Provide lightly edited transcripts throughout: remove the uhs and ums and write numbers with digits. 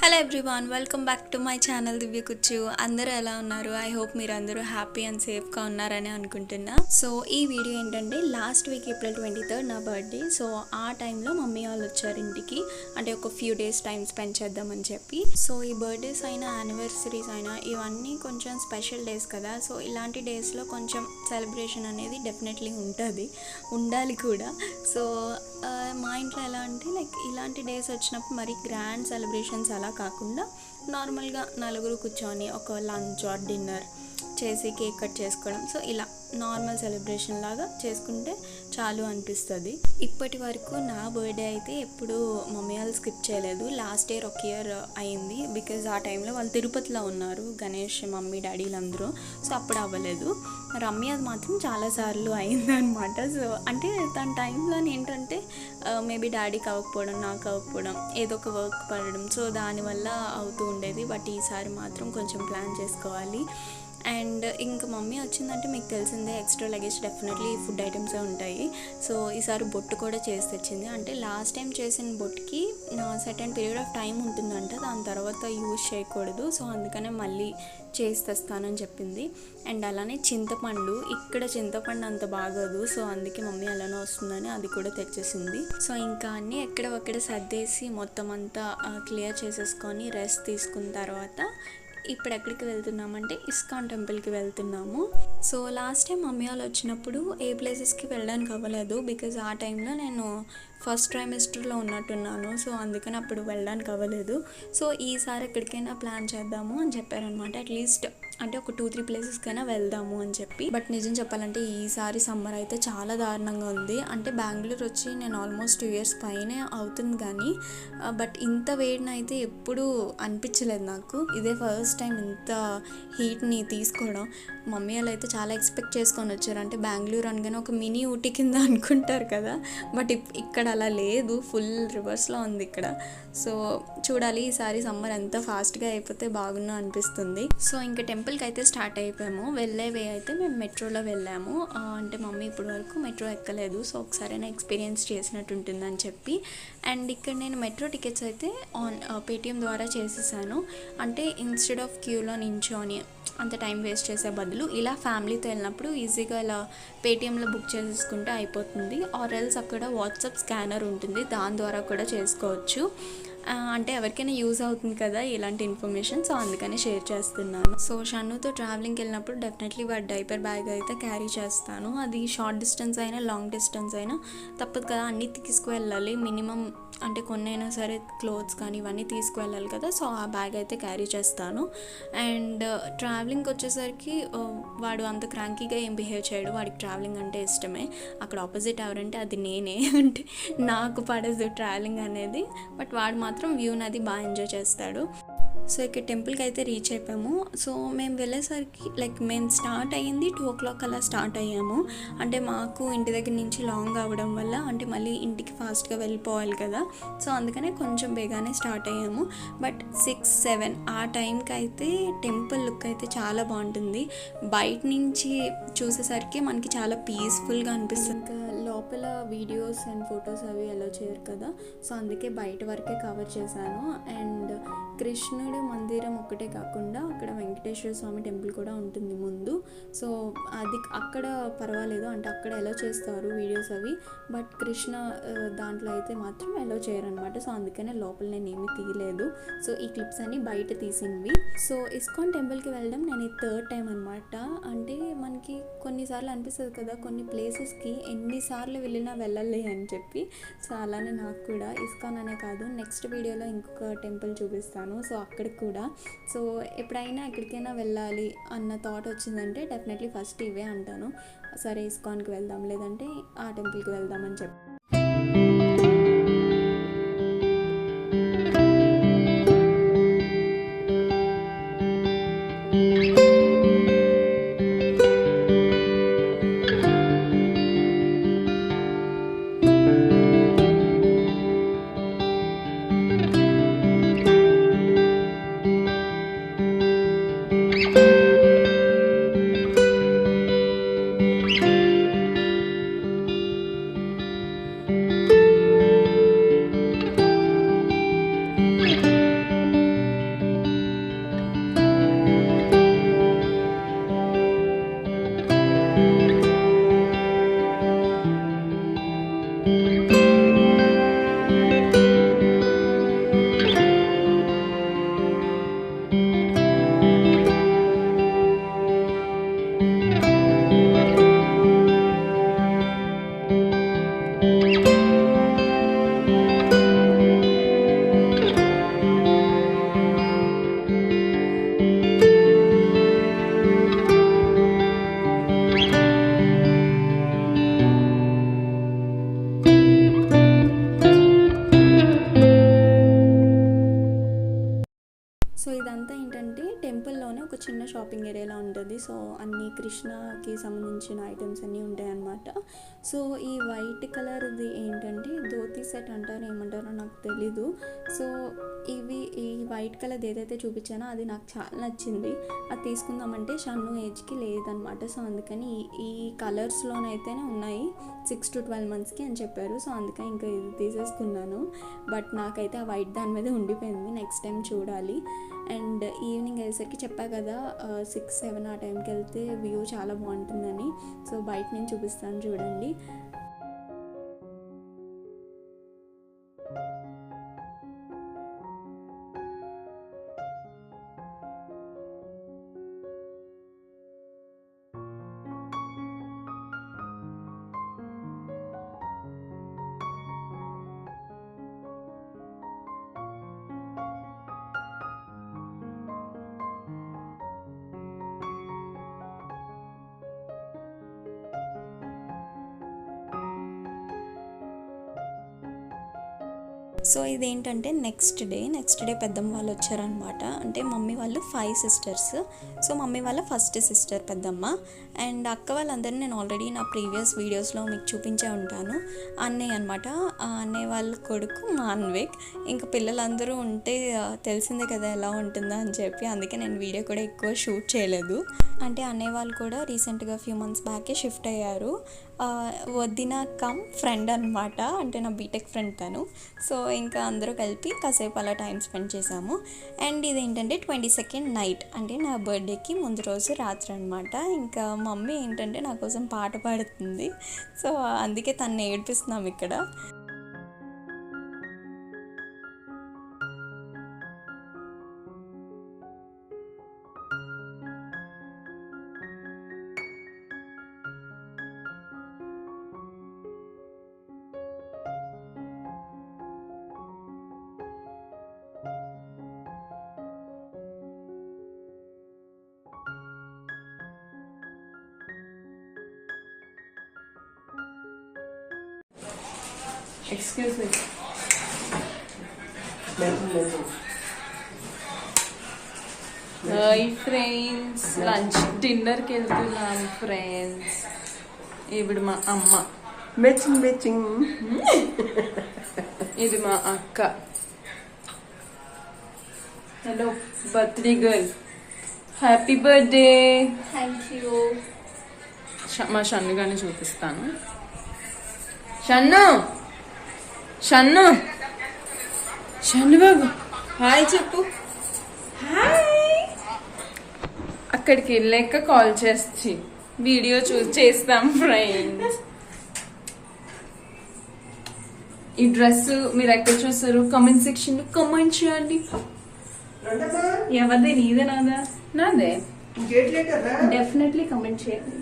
Hello everyone, welcome back to my channel Divya Kucchu. అందరూ ఎలా ఉన్నారు? ఐ హోప్ మీరు అందరూ హ్యాపీ అండ్ సేఫ్గా ఉన్నారని అనుకుంటున్నా. సో ఈ వీడియో ఏంటంటే లాస్ట్ వీక్ April 23 నా బర్త్డే. సో ఆ టైంలో మమ్మీ వాళ్ళు వచ్చారు ఇంటికి, అంటే ఒక ఫ్యూ డేస్ టైం స్పెండ్ చేద్దామని చెప్పి. సో ఈ బర్త్డేస్ అయినా యానివర్సరీస్ అయినా ఇవన్నీ కొంచెం స్పెషల్ డేస్ కదా. సో ఇలాంటి డేస్లో కొంచెం సెలబ్రేషన్ అనేది డెఫినెట్లీ ఉండాలి కూడా. సో మా ఇంట్లో ఎలా అంటే ఇలాంటి డేస్ వచ్చినప్పుడు మరి గ్రాండ్ సెలబ్రేషన్స్ అలా కాకుండా నార్మల్గా నలుగురు కూర్చొని ఒక లంచ్ ఆర్ డిన్నర్ చేసి కేక్ కట్ చేసుకోవడం, సో ఇలా నార్మల్ సెలబ్రేషన్ లాగా చేసుకుంటే చాలు అనిపిస్తుంది. ఇప్పటి వరకు నా బర్త్డే అయితే ఎప్పుడు మమ్మీ వాళ్ళు స్కిప్ చేయలేదు. లాస్ట్ ఇయర్ ఒక ఇయర్ అయింది, బికాజ్ ఆ టైంలో వాళ్ళు తిరుపతిలో ఉన్నారు, గణేష్ మమ్మీ డాడీలు అందరూ. సో అప్పుడు అవ్వలేదు. రమ్య అది మాత్రం చాలాసార్లు అయిందనమాట. సో అంటే తన టైంలో ఏంటంటే మేబీ డాడీకి అవ్వకపోవడం, నాకు అవ్వకపోవడం, ఏదో ఒక వర్క్ పడడం, సో దానివల్ల అవుతూ ఉండేది. బట్ ఈసారి మాత్రం కొంచెం ప్లాన్ చేసుకోవాలి. అండ్ ఇంకా మమ్మీ వచ్చిందంటే మీకు తెలిసిందే, ఎక్స్ట్రా లగేజ్ డెఫినెట్లీ ఫుడ్ ఐటమ్సే ఉంటాయి. సో ఈసారి బొట్టు కూడా చేసి తెచ్చింది. అంటే లాస్ట్ టైం చేసిన బొట్టుకి సర్టెన్ పీరియడ్ ఆఫ్ టైం ఉంటుందంట, దాని తర్వాత యూజ్ చేయకూడదు. సో అందుకనే మళ్ళీ చేసి తెస్తానని చెప్పింది. అండ్ అలానే చింతపండు, ఇక్కడ చింతపండు అంత బాగోదు, సో అందుకే మమ్మీ అలానే వస్తుందని అది కూడా తెచ్చేసింది. సో ఇంకా అన్నీ ఎక్కడొక్కడ సర్దేసి మొత్తం అంతా క్లియర్ చేసేసుకొని రెస్ట్ తీసుకున్న తర్వాత ఇప్పుడు ఎక్కడికి వెళ్తున్నామంటే ఇస్కాన్ టెంపుల్కి వెళ్తున్నాము. సో లాస్ట్ టైం మమ్మీ వాళ్ళు వచ్చినప్పుడు ఏ ప్లేసెస్కి వెళ్ళడానికి అవ్వలేదు, బికాజ్ ఆ టైంలో నేను ఫస్ట్ ట్రైమిస్టర్లో ఉన్నట్టున్నాను. సో అందుకని అప్పుడు వెళ్ళడానికి అవ్వలేదు. సో ఈసారి ఎక్కడికైనా ప్లాన్ చేద్దాము అని చెప్పారనమాట. అట్లీస్ట్ అంటే ఒక 2-3 ప్లేసెస్కైనా వెళ్దాము అని చెప్పి. బట్ నిజం చెప్పాలంటే ఈసారి సమ్మర్ అయితే చాలా దారుణంగా ఉంది. అంటే బెంగళూరు వచ్చి నేను ఆల్మోస్ట్ 2 years పైనే అవుతుంది, కానీ బట్ ఇంత వేడిని అయితే ఎప్పుడూ అనిపించలేదు నాకు. ఇదే ఫస్ట్ టైం ఇంత హీట్ని తీసుకోవడం. మమ్మీ వాళ్ళు అయితే చాలా ఎక్స్పెక్ట్ చేసుకొని వచ్చారు. అంటే బెంగళూరు అనగానే ఒక మినీ ఊటీ కింద అనుకుంటారు కదా, బట్ ఇక్కడ అలా లేదు, ఫుల్ రివర్స్లో ఉంది ఇక్కడ. సో చూడాలి ఈసారి సమ్మర్ ఎంత ఫాస్ట్గా అయిపోతే బాగున్నా అనిపిస్తుంది. సో ఇంకా టెంపుల్కి అయితే స్టార్ట్ అయిపోయాము. వెళ్ళేవే అయితే మేము మెట్రోలో వెళ్ళాము. అంటే మమ్మీ ఇప్పటి వరకు మెట్రో ఎక్కలేదు, సో ఒకసారైనా ఎక్స్పీరియన్స్ చేసినట్టు ఉంటుందని చెప్పి. అండ్ ఇక్కడ నేను మెట్రో టికెట్స్ అయితే పేటిఎం ద్వారా చేసేసాను. అంటే ఇన్స్టెడ్ ఆఫ్ క్యూలో నించోని అంత టైం వేస్ట్ చేసే బదులు ఇలా ఫ్యామిలీతో వెళ్ళినప్పుడు ఈజీగా ఇలా పేటిఎంలో బుక్ చేసేసుకుంటే అయిపోతుంది. ఆర్ ఎల్స్ అక్కడ వాట్సాప్ స్కానర్ ఉంటుంది, దాని ద్వారా కూడా చేసుకోవచ్చు. అంటే ఎవరికైనా యూజ్ అవుతుంది కదా ఇలాంటి ఇన్ఫర్మేషన్, సో అందుకని షేర్ చేస్తున్నాను. సో షన్నుతో ట్రావెలింగ్కి వెళ్ళినప్పుడు డెఫినెట్లీ వాడి డైపర్ బ్యాగ్ అయితే క్యారీ చేస్తాను. అది షార్ట్ డిస్టెన్స్ అయినా లాంగ్ డిస్టెన్స్ అయినా తప్పదు కదా, అన్నీ తీసుకువెళ్ళాలి. మినిమం అంటే కొన్ని అయినా సరే క్లోత్స్ కానీ ఇవన్నీ తీసుకువెళ్ళాలి కదా, సో ఆ బ్యాగ్ అయితే క్యారీ చేస్తాను. అండ్ ట్రావెలింగ్కి వచ్చేసరికి వాడు అంత క్రాంకీగా ఏం బిహేవ్ చేయడు, వాడికి ట్రావెలింగ్ అంటే ఇష్టమే. అక్కడ ఆపోజిట్ ఎవరంటే అది నేనే, అంటే నాకు పడదు ట్రావెలింగ్ అనేది, బట్ వాడు మాత్రం వ్యూని అది బాగా ఎంజాయ్ చేస్తాడు. సో ఇక్కడ టెంపుల్కి అయితే రీచ్ అయిపోయాము. సో మేము వెళ్ళేసరికి మేము స్టార్ట్ అయ్యింది 2 o'clock అలా స్టార్ట్ అయ్యాము. అంటే మాకు ఇంటి దగ్గర నుంచి లాంగ్ అవ్వడం వల్ల అంటే మళ్ళీ ఇంటికి ఫాస్ట్గా వెళ్ళిపోవాలి కదా, సో అందుకనే కొంచెం బేగానే స్టార్ట్ అయ్యాము. బట్ 6-7 ఆ టైంకి అయితే టెంపుల్ లుక్ అయితే చాలా బాగుంటుంది. బయట నుంచి చూసేసరికి మనకి చాలా పీస్ఫుల్గా అనిపిస్తుంది. ఇంకా లోపల వీడియోస్ అండ్ ఫొటోస్ అవి అలౌ చేయరు కదా, సో అందుకే బయట వరకే కవర్ చేశాను. అండ్ కృష్ణుడు మందిరం ఒక్కటే కాకుండా అక్కడ వెంకటేశ్వర స్వామి టెంపుల్ కూడా ఉంటుంది ముందు. సో అది అక్కడ పర్వాలేదు, అంటే అక్కడ ఎలా చేస్తారు వీడియోస్ అవి, బట్ కృష్ణ దాంట్లో అయితే మాత్రం ఎలా చేయరనమాట. సో అందుకనే లోపల నేను ఏమీ తీయలేదు. సో ఈ క్లిప్స్ అన్ని బయట తీసినవి. సో ఇస్కాన్ టెంపుల్కి వెళ్ళడం నేను ఈ 3rd టైం అనమాట. అంటే మనకి కొన్నిసార్లు అనిపిస్తుంది కదా కొన్ని ప్లేసెస్కి ఎన్నిసార్లు వెళ్ళినా వెళ్ళాలి అని చెప్పి. సో అలానే నాకు కూడా ఇస్కాన్ అనే కాదు, నెక్స్ట్ వీడియోలో ఇంకొక టెంపుల్ చూపిస్తాను, సో అక్కడికి కూడా. సో ఎప్పుడైనా ఎక్కడికైనా వెళ్ళాలి అన్న థాట్ వచ్చిందంటే డెఫినెట్లీ ఫస్ట్ ఇవే అంటాను, సరే ఇస్కాన్కి వెళ్దాం లేదంటే ఆ టెంపుల్కి వెళ్దామని చెప్పి. సో ఇదంతా ఏంటంటే టెంపుల్లోనే ఒక చిన్న షాపింగ్ ఏరియాలో ఉంటుంది. సో అన్ని కృష్ణకి సంబంధించిన ఐటమ్స్ అన్నీ ఉంటాయి అన్నమాట. సో ఈ వైట్ కలర్ది ఏంటంటే ధోతి సెట్ అంటారు, ఏమంటారో నాకు తెలీదు. సో ఈ వైట్ కలర్ ఏదైతే చూపించానో అది నాకు చాలా నచ్చింది. అది తీసుకుందామంటే షన్ను ఏజ్కి లేదనమాట. సో అందుకని ఈ కలర్స్లోనైతేనే ఉన్నాయి 6 to 12 monthsకి అని చెప్పారు. సో అందుకని ఇంకా ఇది తీసేసుకున్నాను. బట్ నాకైతే ఆ వైట్ దాని మీద ఉండిపోయింది. నెక్స్ట్ టైం చూడాలి. అండ్ ఈవినింగ్ అయ్యేసరికి చెప్పా కదా 6-7 ఆ టైంకి వెళ్తే వ్యూ చాలా బాగుంటుందని. సో బయట నుంచి చూపిస్తాను చూడండి. సో ఇదేంటంటే నెక్స్ట్ డే పెద్దమ్మ వాళ్ళు వచ్చారనమాట. అంటే మమ్మీ వాళ్ళు 5 sisters. సో మమ్మీ వాళ్ళ ఫస్ట్ సిస్టర్ పెద్దమ్మ. అండ్ అక్క వాళ్ళందరినీ నేను ఆల్రెడీ నా ప్రీవియస్ వీడియోస్లో మీకు చూపించే ఉంటాను. అన్నయ్య అనమాట. అన్నయ్య వాళ్ళ కొడుకు మాన్విక్. ఇంకా పిల్లలందరూ ఉంటే తెలిసిందే కదా ఎలా ఉంటుందో అని చెప్పి అందుకే నేను వీడియో కూడా ఎక్కువ షూట్ చేయలేదు. అంటే అన్నయ్య వాళ్ళు కూడా రీసెంట్గా ఫ్యూ మంత్స్ బ్యాకే షిఫ్ట్ అయ్యారు. వదిన కమ్ ఫ్రెండ్ అనమాట. అంటే నా బీటెక్ ఫ్రెండ్ తను. సో ఇంకా అందరూ కలిపి కాసేపు అలా టైం స్పెండ్ చేసాము. అండ్ ఇదేంటంటే 22nd నైట్, అంటే నా బర్త్డేకి ముందు రోజు రాత్రి అనమాట. ఇంకా మమ్మీ ఏంటంటే నా కోసం పాట పాడుతుంది. సో అందుకే తను ఏడిపిస్తున్నాం ఇక్కడ. Excuse me. హాయ్ ఫ్రెండ్స్, డిన్నర్కి వెళ్తున్నాం ఫ్రెండ్స్. ఇప్పుడు మా అమ్మ మెచ్చింగ్ ఇది మా అక్క. Hello birthday girl, happy birthday. Thank you. మా షన్నుగానే చూపిస్తాను. షన్ను షన్ను షన్ను బాబు హాయ్ చెప్పు. హాయ్. అక్కడికి వెళ్ళాక కాల్ చేసి వీడియో చేస్తాం ఫ్రెండ్స్. ఈ డ్రెస్ మీరు ఎక్కడ చూస్తారు కామెంట్ సెక్షన్ లో కామెంట్ చేయండి. ఎవరిది, నీదే నాదా? నాదే. డెఫినెట్లీ కమెంట్ చేయండి.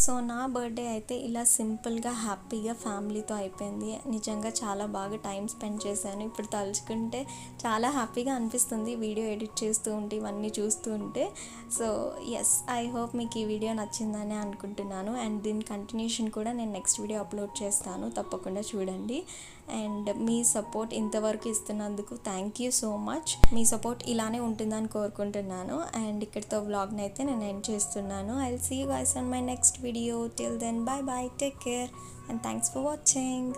సో నా బర్త్డే అయితే ఇలా సింపుల్గా హ్యాపీగా ఫ్యామిలీతో అయిపోయింది. నిజంగా చాలా బాగా టైం స్పెండ్ చేశాను. ఇప్పుడు తలుచుకుంటే చాలా హ్యాపీగా అనిపిస్తుంది వీడియో ఎడిట్ చేస్తూ ఉంటే, ఇవన్నీ చూస్తూ ఉంటే. సో ఎస్, ఐ హోప్ మీకు ఈ వీడియో నచ్చిందని అనుకుంటున్నాను. అండ్ దీని కంటిన్యూషన్ కూడా నేను నెక్స్ట్ వీడియో అప్లోడ్ చేస్తాను, తప్పకుండా చూడండి. అండ్ మీ సపోర్ట్ ఇంతవరకు ఇస్తున్నందుకు థ్యాంక్ యూ సో మచ్. మీ సపోర్ట్ ఇలానే ఉంటుందని కోరుకుంటున్నాను. అండ్ ఇక్కడితో వ్లాగ్ని అయితే నేను ఎండ్ చేస్తున్నాను. I will see you guys on my next video. Till then bye bye, take care and thanks for watching.